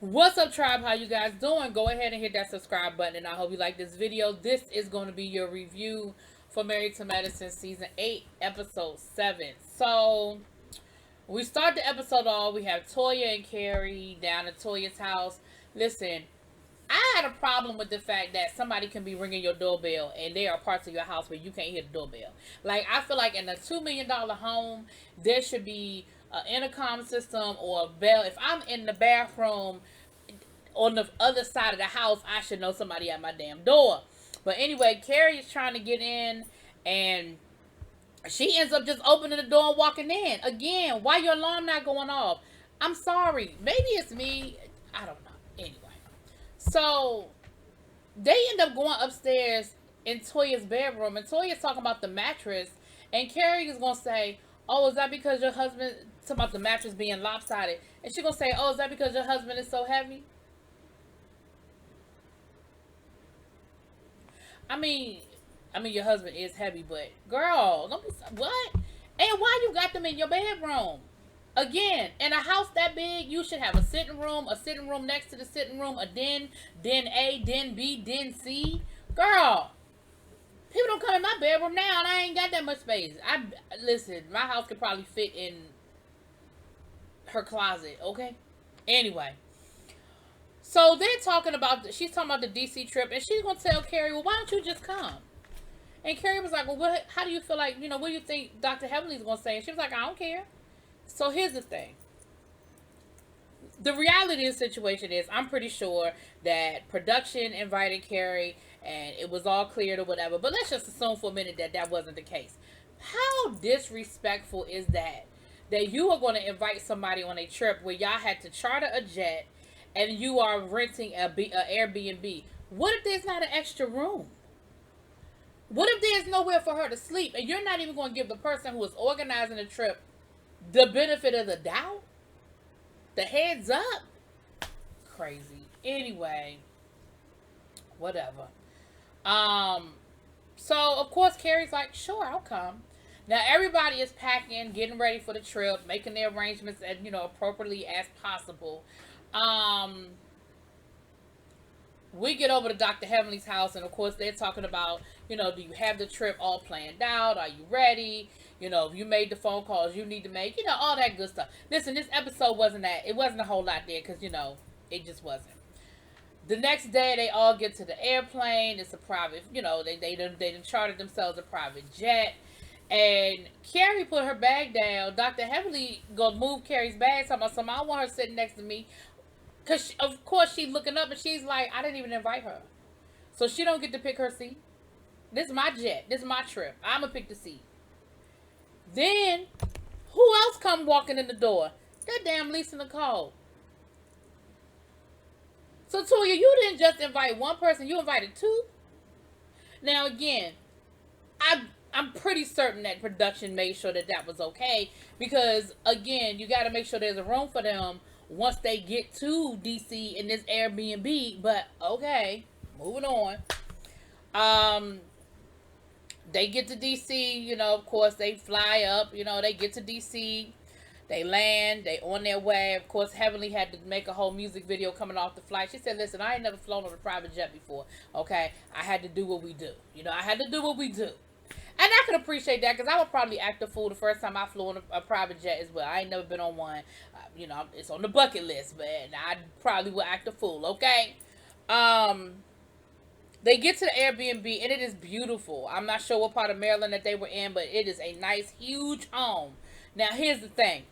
What's up, tribe? How you guys doing? Go ahead and hit that subscribe button, and I hope you like this video. This is going to be your review for Married to Medicine Season 8, Episode 7. So, we start the episode off. We have Toya and Carrie down at Toya's house. Listen, I had a problem with the fact that somebody can be ringing your doorbell and there are parts of your house where you can't hear the doorbell. Like, I feel like in a $2 million home, there should be an intercom system or a bell. If I'm in the bathroom on the other side of the house, I should know somebody at my damn door. But anyway, Carrie is trying to get in and she ends up just opening the door and walking in. Again, why your alarm not going off? I'm sorry. Maybe it's me. I don't know. Anyway. So they end up going upstairs in Toya's bedroom, and Toya's talking about the mattress, and Carrie is gonna say, "Oh, is that because your husband?" Talking about the mattress being lopsided, and she's gonna say, "Oh, is that because your husband is so heavy?" I mean, your husband is heavy, but girl, don't be what? And why you got them in your bedroom? Again, in a house that big, you should have a sitting room next to the sitting room, a den A, den B, den C. Girl, people don't come in my bedroom now, and I ain't got that much space. I listen, my house could probably fit in her closet. Okay. Anyway, so they're talking about she's talking about the DC trip, and she's gonna tell Carrie, "Well, why don't you just come?" And Carrie was like, "Well, what? How do you feel like? What do you think Dr. Heavenly's gonna say?" And she was like, "I don't care." So here's the thing. The reality of the situation is, I'm pretty sure that production invited Carrie and it was all cleared or whatever. But let's just assume for a minute that that wasn't the case. How disrespectful is that? That you are going to invite somebody on a trip where y'all had to charter a jet and you are renting a Airbnb. What if there's not an extra room? What if there's nowhere for her to sleep and you're not even going to give the person who is organizing the trip the benefit of the doubt? The heads up? Crazy. Anyway, whatever. Um, so of course Carrie's like, "Sure, I'll come." Now everybody is packing, getting ready for the trip, making their arrangements as appropriately as possible. Um, we get over to Dr. Heavenly's house, and of course they're talking about, do you have the trip all planned out? Are you ready? If you made the phone calls you need to make, all that good stuff. Listen, this episode it wasn't a whole lot there because, it just wasn't. The next day they all get to the airplane. It's a private, they done chartered themselves a private jet. And Carrie put her bag down. Dr. Heavenly go move Carrie's bag. Talking about something. I want her sitting next to me. Because, of course, she's looking up and she's like, I didn't even invite her. So she don't get to pick her seat. This is my jet. This is my trip. I'm going to pick the seat. Then, who else come walking in the door? That damn Lisa Nicole. So, Toya, you didn't just invite one person. You invited two. Now, again, I'm pretty certain that production made sure that that was okay. Because, again, you got to make sure there's a room for them once they get to DC in this Airbnb. But, okay, moving on. They get to DC, of course, they fly up, they get to DC, they land, they on their way. Of course, Heavenly had to make a whole music video coming off the flight. She said, "Listen, I ain't never flown on a private jet before, okay? I had to do what we do. I had to do what we do." And I can appreciate that because I would probably act a fool the first time I flew on a private jet as well. I ain't never been on one. It's on the bucket list, but I probably would act a fool, okay? They get to the Airbnb, and it is beautiful. I'm not sure what part of Maryland that they were in, but it is a nice, huge home. Now, here's the thing.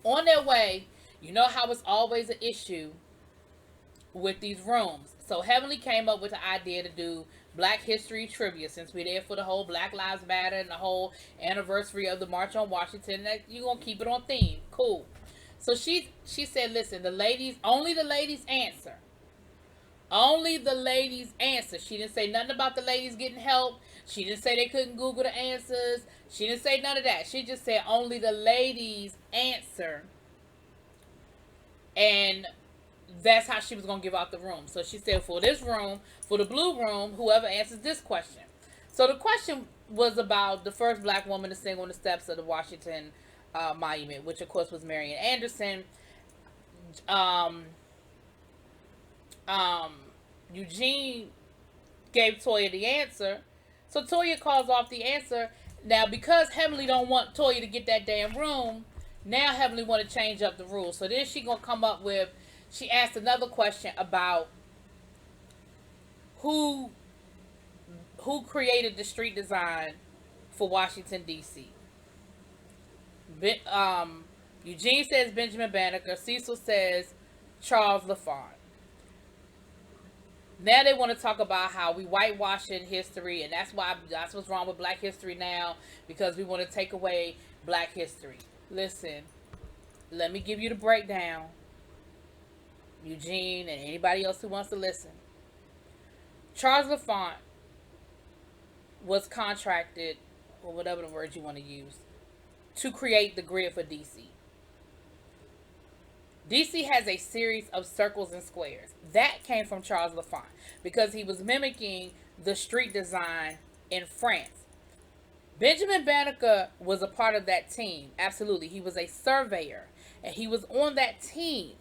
On their way, you know how it's always an issue with these rooms. So Heavenly came up with the idea to do Black History Trivia, since we're there for the whole Black Lives Matter and the whole anniversary of the March on Washington. That you're going to keep it on theme. Cool. So she said, "Listen, only the ladies answer. Only the ladies answer." She didn't say nothing about the ladies getting help. She didn't say they couldn't Google the answers. She didn't say none of that. She just said only the ladies answer. And that's how she was going to give out the room. So she said, for this room, for the blue room, whoever answers this question. So the question was about the first Black woman to sing on the steps of the Washington Monument, which of course was Marian Anderson. Um, Eugene gave Toya the answer. So Toya calls off the answer. Now, because Heavenly don't want Toya to get that damn room, now Heavenly want to change up the rules. So then she gonna come up with, she asked another question about who created the street design for Washington D.C. Eugene says Benjamin Banneker. Cecil says Charles LaFont. Now they want to talk about how we whitewashing history, and that's what's wrong with Black history now, because we want to take away Black history. Listen, let me give you the breakdown, Eugene, and anybody else who wants to listen. Charles LaFont was contracted, or whatever the word you want to use, to create the grid for DC. DC has a series of circles and squares. That came from Charles LaFont because he was mimicking the street design in France. Benjamin Banneker was a part of that team. Absolutely. He was a surveyor, and he was on that team.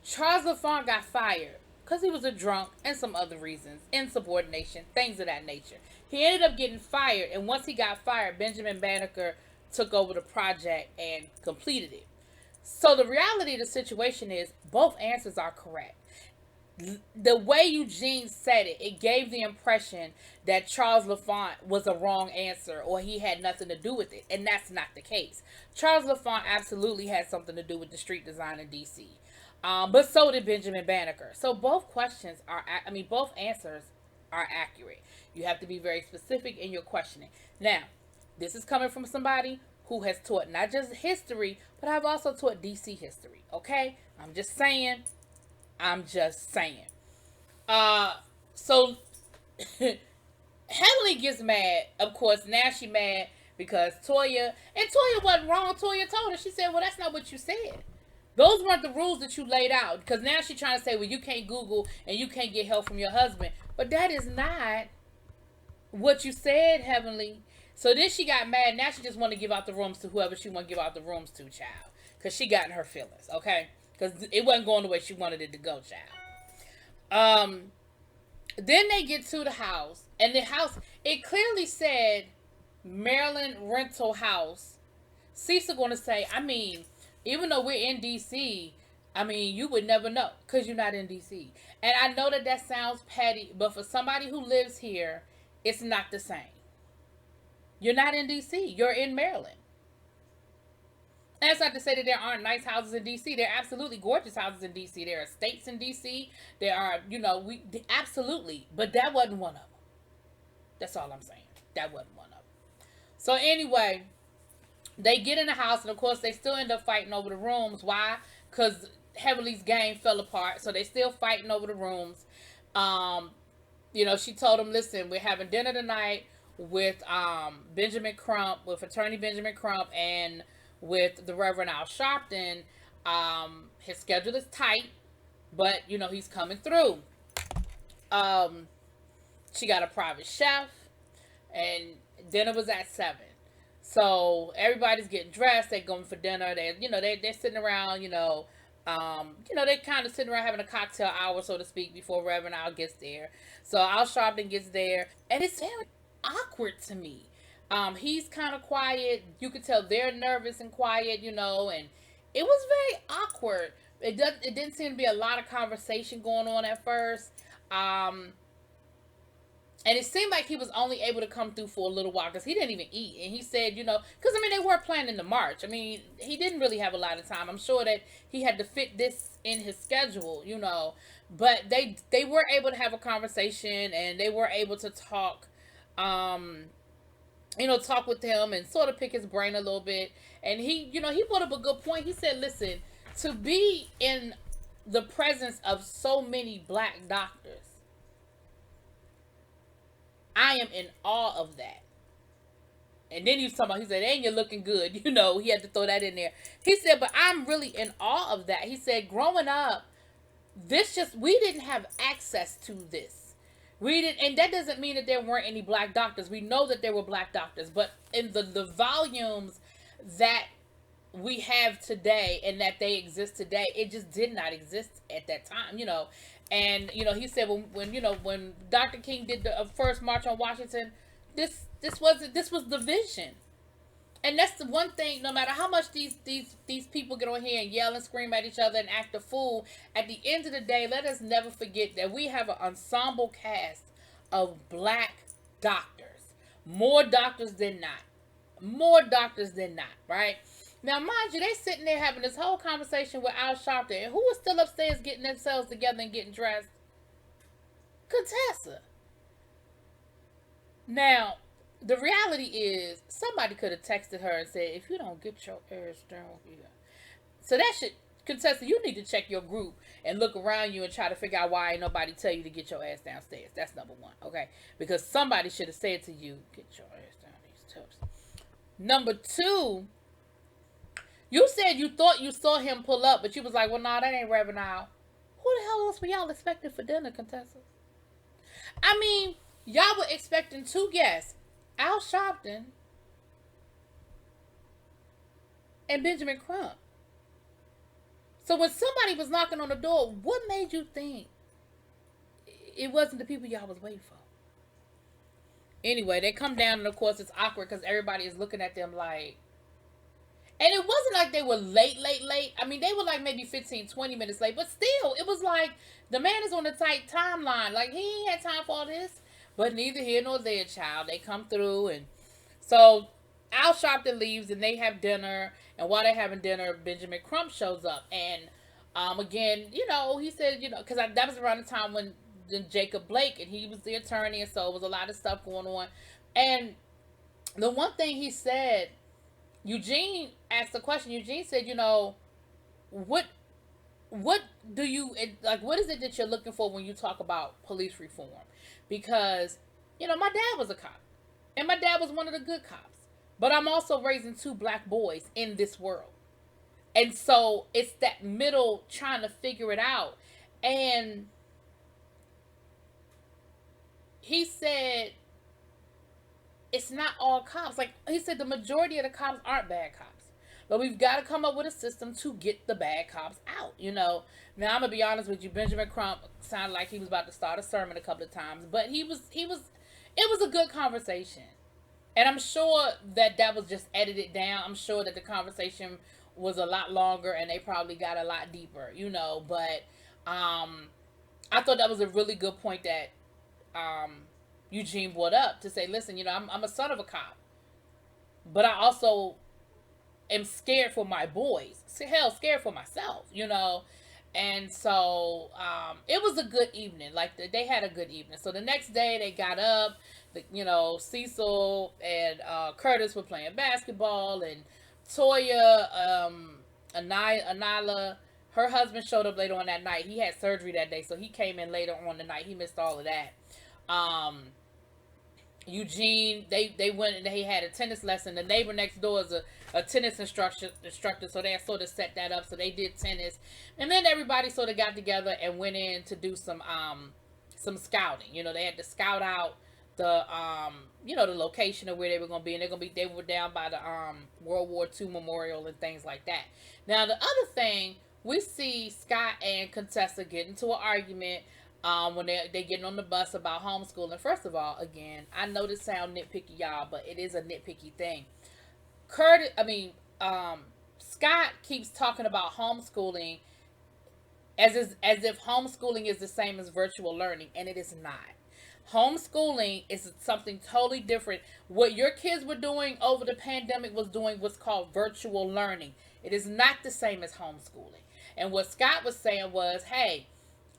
Charles LaFont got fired because he was a drunk and some other reasons, insubordination, things of that nature. He ended up getting fired, and once he got fired, Benjamin Banneker took over the project and completed it. So the reality of the situation is both answers are correct. The way Eugene said it, it gave the impression that Charles LaFont was a wrong answer or he had nothing to do with it, and that's not the case. Charles LaFont absolutely had something to do with the street design in DC, but so did Benjamin Banneker. So both both answers are accurate. You have to be very specific in your questioning. Now, this is coming from somebody who has taught not just history, but I've also taught DC history. Okay? I'm just saying. So Henley gets mad. Of course, now she mad because Toya wasn't wrong. Toya told her. She said, well, that's not what you said. Those weren't the rules that you laid out. Because now she's trying to say, well, you can't Google and you can't get help from your husband. But that is not what you said, Heavenly. So then she got mad. Now she just want to give out the rooms to whoever she want to give out the rooms to, child. Because she got in her feelings, okay? Because it wasn't going the way she wanted it to go, child. Then they get to the house. And the house, it clearly said Maryland rental house. Cecil going to say, even though we're in D.C., you would never know. Because you're not in D.C. And I know that sounds petty. But for somebody who lives here, it's not the same. You're not in D.C. You're in Maryland. And that's not to say that there aren't nice houses in D.C. There are absolutely gorgeous houses in D.C. There are estates in D.C. There are, absolutely. But that wasn't one of them. That's all I'm saying. That wasn't one of them. So anyway, they get in the house, and of course, they still end up fighting over the rooms. Why? Because Heavenly's game fell apart. So they still fighting over the rooms. She told him, listen, we're having dinner tonight with Benjamin Crump, with attorney Benjamin Crump, and with the Reverend Al Sharpton. His schedule is tight, but he's coming through. She got a private chef, and dinner was at 7. So everybody's getting dressed. They're going for dinner. They're sitting around. They kind of sitting around having a cocktail hour, so to speak, before Reverend Al gets there. So Al Sharpton gets there, and it's very awkward to me. He's kind of quiet. You could tell they're nervous and quiet, and it was very awkward. It didn't seem to be a lot of conversation going on at first. And it seemed like he was only able to come through for a little while because he didn't even eat. And he said, because they were planning the march. He didn't really have a lot of time. I'm sure that he had to fit this in his schedule, But they were able to have a conversation, and they were able to talk, talk with him and sort of pick his brain a little bit. And he brought up a good point. He said, listen, to be in the presence of so many black doctors, I am in awe of that. And then he said, and you're looking good. He had to throw that in there. He said, but I'm really in awe of that. He said, growing up, we didn't have access to this. We didn't, and that doesn't mean that there weren't any black doctors. We know that there were black doctors, but in the volumes that we have today and that they exist today. It just did not exist at that time, you know. And you know, he said when you know when Dr. King did the first march on Washington, this was the vision. And that's the one thing. No matter how much these people get on here and yell and scream at each other and act a fool, at the end of the day, let us never forget that we have an ensemble cast of black doctors, more doctors than not, more doctors than not, right? Now, mind you, they sitting there having this whole conversation with Al Sharpton, and who was still upstairs getting themselves together and getting dressed? Contessa. Now, the reality is, somebody could have texted her and said, if you don't get your ass down here. So that should, Contessa, you need to check your group and look around you and try to figure out why ain't nobody tell you to get your ass downstairs. That's number one, okay? Because somebody should have said to you, get your ass down these steps. Number two, you said you thought you saw him pull up, but you was like, well, nah, that ain't Reverend Al. Who the hell else were y'all expecting for dinner, Contessa? I mean, y'all were expecting two guests, Al Sharpton and Benjamin Crump. So when somebody was knocking on the door, what made you think it wasn't the people y'all was waiting for? Anyway, they come down, and of course it's awkward because everybody is looking at them like, and it wasn't like they were late. I mean, they were like maybe 15, 20 minutes late, but still, it was like the man is on a tight timeline. Like, he ain't had time for all this. But neither here nor there, child. They come through, and so Al Sharpton leaves, and they have dinner. And while they're having dinner, Benjamin Crump shows up, and again, you know, he said, you know, because that was around the time when Jacob Blake, and he was the attorney, and so it was a lot of stuff going on. And the one thing he said, Eugene asked the question. Eugene said, you know, what do you, like, what is it that you're looking for when you talk about police reform? Because, you know, my dad was a cop, and my dad was one of the good cops, but I'm also raising two black boys in this world. And so it's that middle trying to figure it out. And he said, it's not all cops. Like, he said, the majority of the cops aren't bad cops. But we've got to come up with a system to get the bad cops out, you know. Now, I'm going to be honest with you. Benjamin Crump sounded like he was about to start a sermon a couple of times. But it was a good conversation. And I'm sure that was just edited down. I'm sure that the conversation was a lot longer and they probably got a lot deeper, you know. But I thought that was a really good point that Eugene brought up, to say, listen, you know, I'm a son of a cop, but I also am scared for my boys. Hell, scared for myself, you know. And so it was a good evening. Like, they had a good evening. So the next day they got up, you know, Cecil and Curtis were playing basketball, and Toya, Anila, her husband showed up later on that night. He had surgery that day, so he came in later on the night. He missed all of that. Eugene, they went and they had a tennis lesson. The neighbor next door is a tennis instructor, so they sort of set that up. So they did tennis, and then everybody sort of got together and went in to do some scouting. You know, they had to scout out the you know, the location of where they were going to be, and they were down by the World War II memorial and things like that. Now, the other thing, we see Scott and Contessa get into an argument when they're getting on the bus about homeschooling. First of all, again, I know this sound nitpicky, y'all, but it is a nitpicky thing. Scott keeps talking about homeschooling as if homeschooling is the same as virtual learning, and it is not. Homeschooling is something totally different. What your kids were doing over the pandemic was doing what's called virtual learning. It is not the same as homeschooling. And what Scott was saying was, hey,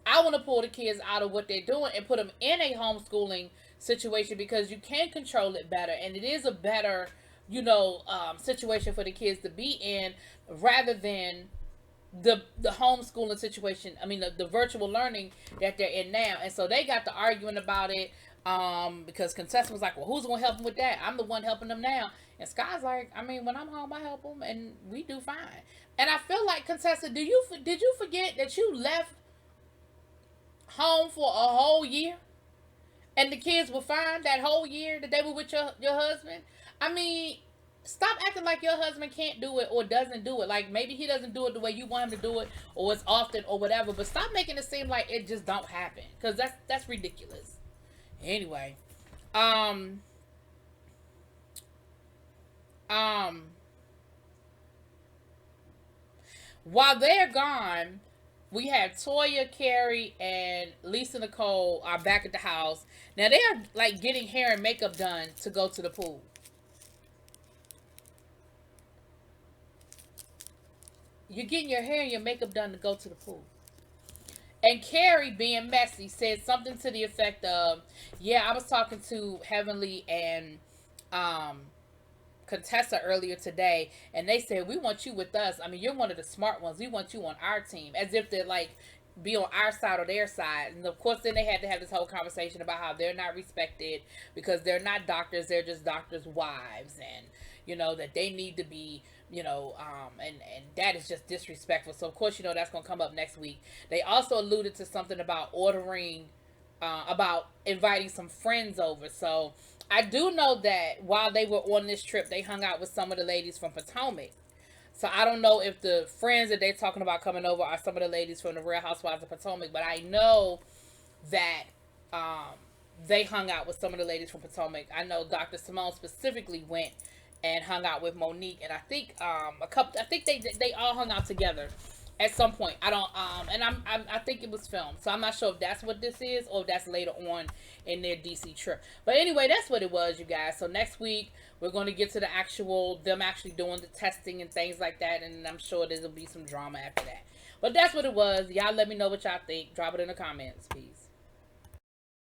I want to pull the kids out of what they're doing and put them in a homeschooling situation, because you can control it better, and it is a better, you know, situation for the kids to be in, rather than the homeschooling situation. I mean, the virtual learning that they're in now. And so they got to arguing about it, because Contessa was like, well, who's going to help them with that? I'm the one helping them now. And Sky's like, I mean, when I'm home, I help them, and we do fine. And I feel like, Contessa, did you forget that you left home for a whole year, and the kids were fine that whole year that they were with your husband? I mean, stop acting like your husband can't do it or doesn't do it. Like maybe he doesn't do it the way you want him to do it, or it's often or whatever. But stop making it seem like it just don't happen, because that's ridiculous. Anyway, um, um, while they're gone, we have Toya, Carrie, and Lisa Nicole are back at the house. Now they are like getting hair and makeup done to go to the pool. You're getting your hair and your makeup done to go to the pool. And Carrie, being messy, said something to the effect of, "Yeah, I was talking to Heavenly and um, Contessa earlier today, and they said we want you with us. I mean, you're one of the smart ones. We want you on our team, as if they're like be on our side or their side." And of course, then they had to have this whole conversation about how they're not respected because they're not doctors; they're just doctors' wives, and that they need to be, and that is just disrespectful. So of course, that's gonna come up next week. They also alluded to something about ordering, about inviting some friends over. So I do know that while they were on this trip, they hung out with some of the ladies from Potomac. So I don't know if the friends that they're talking about coming over are some of the ladies from the Real Housewives of Potomac, but I know that um, they hung out with some of the ladies from Potomac. I know Dr. Simone specifically went and hung out with Monique, and I think a couple. I think they all hung out together at some point. I don't and I think it was filmed, so I'm not sure if that's what this is or if that's later on in their DC trip. But anyway, that's what it was, you guys. So next week we're going to get to the actual them actually doing the testing and things like that, and I'm sure there'll be some drama after that. But that's what it was. Y'all let me know what y'all think. Drop it in the comments. Peace.